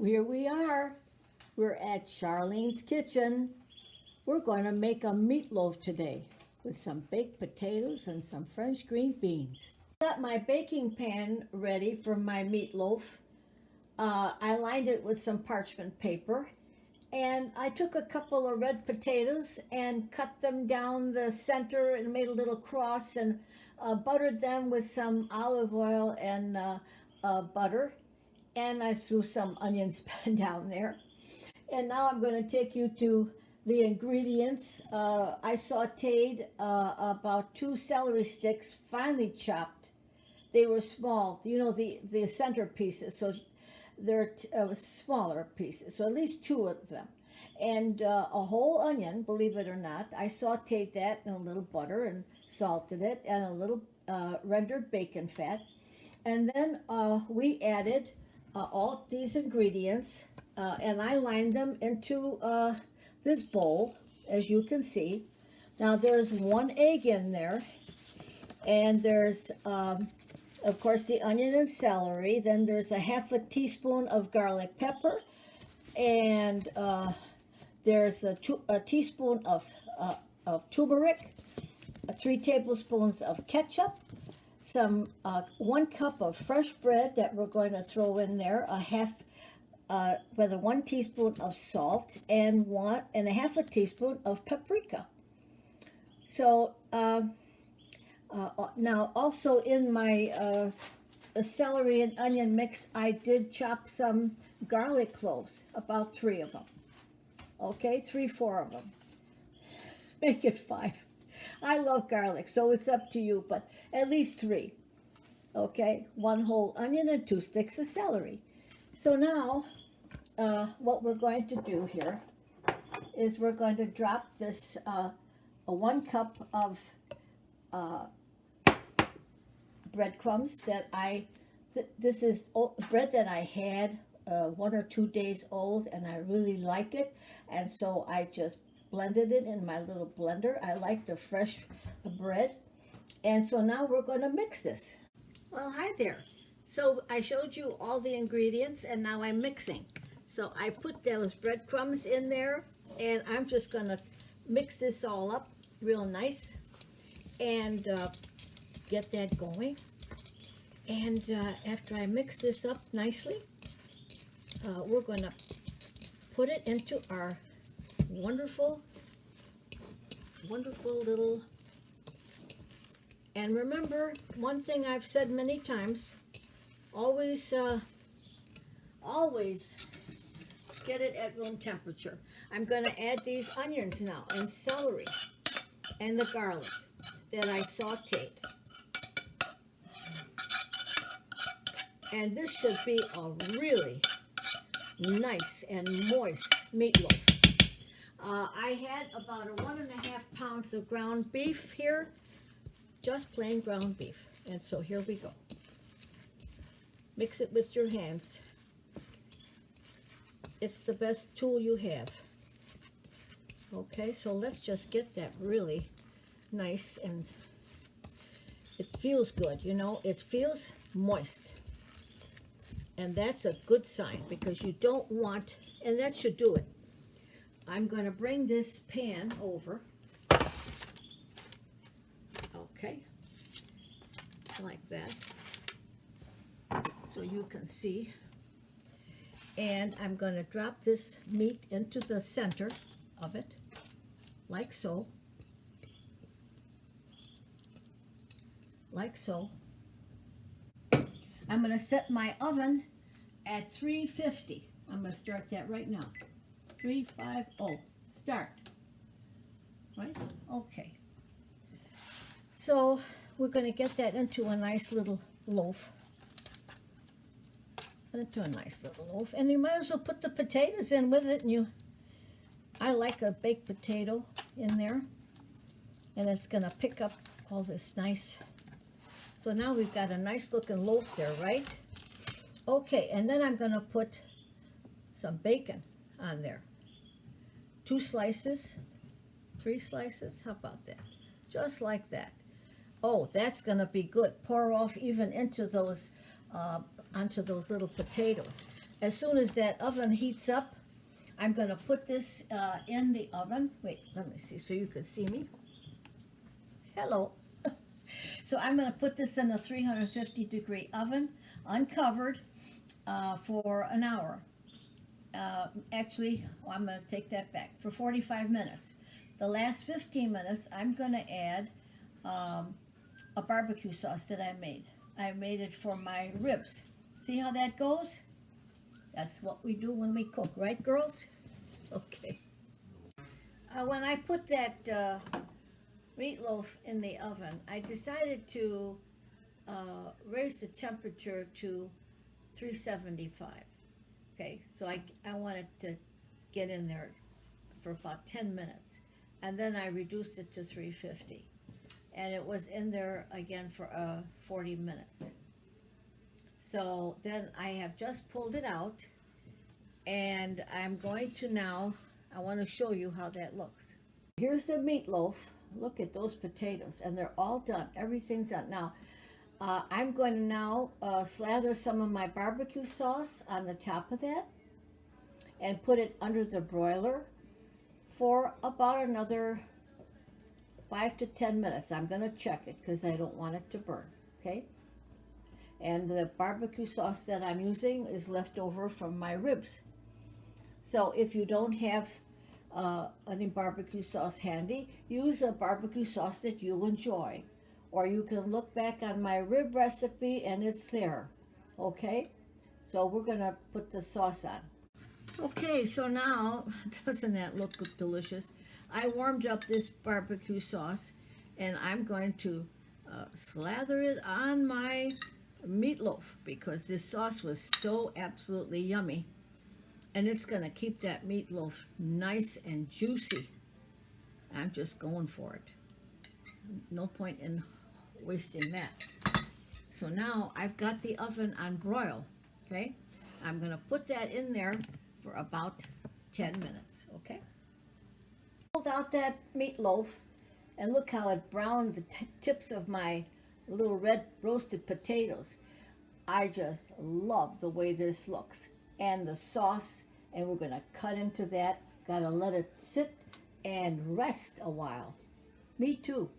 Here we are. We're at Charlene's kitchen. We're going to make a meatloaf today with some baked potatoes and some French green beans. Got my baking pan ready for my meatloaf. I lined it with some parchment paper, and I took a couple of red potatoes and cut them down the center and made a little cross and buttered them with some olive oil and butter. And I threw some onions down there. And now I'm going to take you to the ingredients. I sauteed about 2 celery sticks, finely chopped. They were small, the center pieces, so they're smaller pieces, so at least 2 of them. And a whole onion, believe it or not. I sauteed that in a little butter and salted it, and a little rendered bacon fat. And then we added all these ingredients, and I lined them into this bowl, as you can see. Now there's 1 egg in there, and there's, of course, the onion and celery. Then there's a half a teaspoon of garlic pepper, and there's a teaspoon of turmeric, 3 tablespoons of ketchup, some 1 cup of fresh bread that we're going to throw in there, with a 1 teaspoon of salt, and 1.5 teaspoon of paprika. So now also in my celery and onion mix, I did chop some garlic cloves, about 3 of them. Okay, 3, 4 of them. Make it 5. I love garlic, so it's up to you, but at least 3. Okay, 1 whole onion and 2 sticks of celery. So now, what we're going to do here is we're going to drop this 1 cup of breadcrumbs that this is bread that I had 1 or 2 days old, and I really like it, and so I just blended it in my little blender. I like the fresh bread. And so now we're going to mix this. Well, hi there. So I showed you all the ingredients, and now I'm mixing. So I put those breadcrumbs in there, and I'm just going to mix this all up real nice and get that going. And after I mix this up nicely, we're going to put it into our wonderful little, and remember, one thing I've said many times, always get it at room temperature. I'm going to add these onions now, and celery, and the garlic that I sauteed. And this should be a really nice and moist meatloaf. I had about 1.5 pounds of ground beef here, just plain ground beef. And so here we go. Mix it with your hands. It's the best tool you have. Okay, so let's just get that really nice, and it feels good, it feels moist. And that's a good sign, because you don't want, and that should do it. I'm going to bring this pan over, okay, like that, so you can see. And I'm going to drop this meat into the center of it, like so, like so. I'm going to set my oven at 350. I'm going to start that right now. 350. Start. Right? Okay. So we're going to get that into a nice little loaf. Into a nice little loaf. And you might as well put the potatoes in with it. And I like a baked potato in there. And it's going to pick up all this nice. So now we've got a nice looking loaf there, right? Okay, and then I'm going to put some bacon on there. 2 slices, 3 slices, how about that? Just like that. Oh, that's going to be good. Pour off even into those, onto those little potatoes. as soon as that oven heats up, I'm going to put this in the oven. Wait, let me see so you can see me. Hello. So I'm going to put this in a 350-degree oven, uncovered, for an hour. Actually, I'm going to take that back, for 45 minutes. The last 15 minutes, I'm going to add a barbecue sauce that I made. I made it for my ribs. See how that goes? That's what we do when we cook, right, girls? Okay. When I put that meatloaf in the oven, I decided to raise the temperature to 375. Okay, so I wanted to get in there for about 10 minutes. And then I reduced it to 350. And it was in there again for 40 minutes. So then I have just pulled it out, and I'm going to now, I want to show you how that looks. Here's the meatloaf. Look at those potatoes, and they're all done. Everything's done. Now, I'm going to now slather some of my barbecue sauce on the top of that and put it under the broiler for about another 5 to 10 minutes. I'm going to check it because I don't want it to burn, okay? And the barbecue sauce that I'm using is left over from my ribs. So if you don't have any barbecue sauce handy, use a barbecue sauce that you enjoy. Or you can look back on my rib recipe and it's there, okay? So we're gonna put the sauce on. Okay, so now, doesn't that look delicious? I warmed up this barbecue sauce and I'm going to slather it on my meatloaf because this sauce was so absolutely yummy. And it's gonna keep that meatloaf nice and juicy. I'm just going for it. No point in wasting that. So now I've got the oven on broil, okay? I'm gonna put that in there for about 10 minutes, okay? Pulled out that meatloaf and look how it browned the tips of my little red roasted potatoes. I just love the way this looks. And the sauce, and we're gonna cut into that. Gotta let it sit and rest a while. Me too.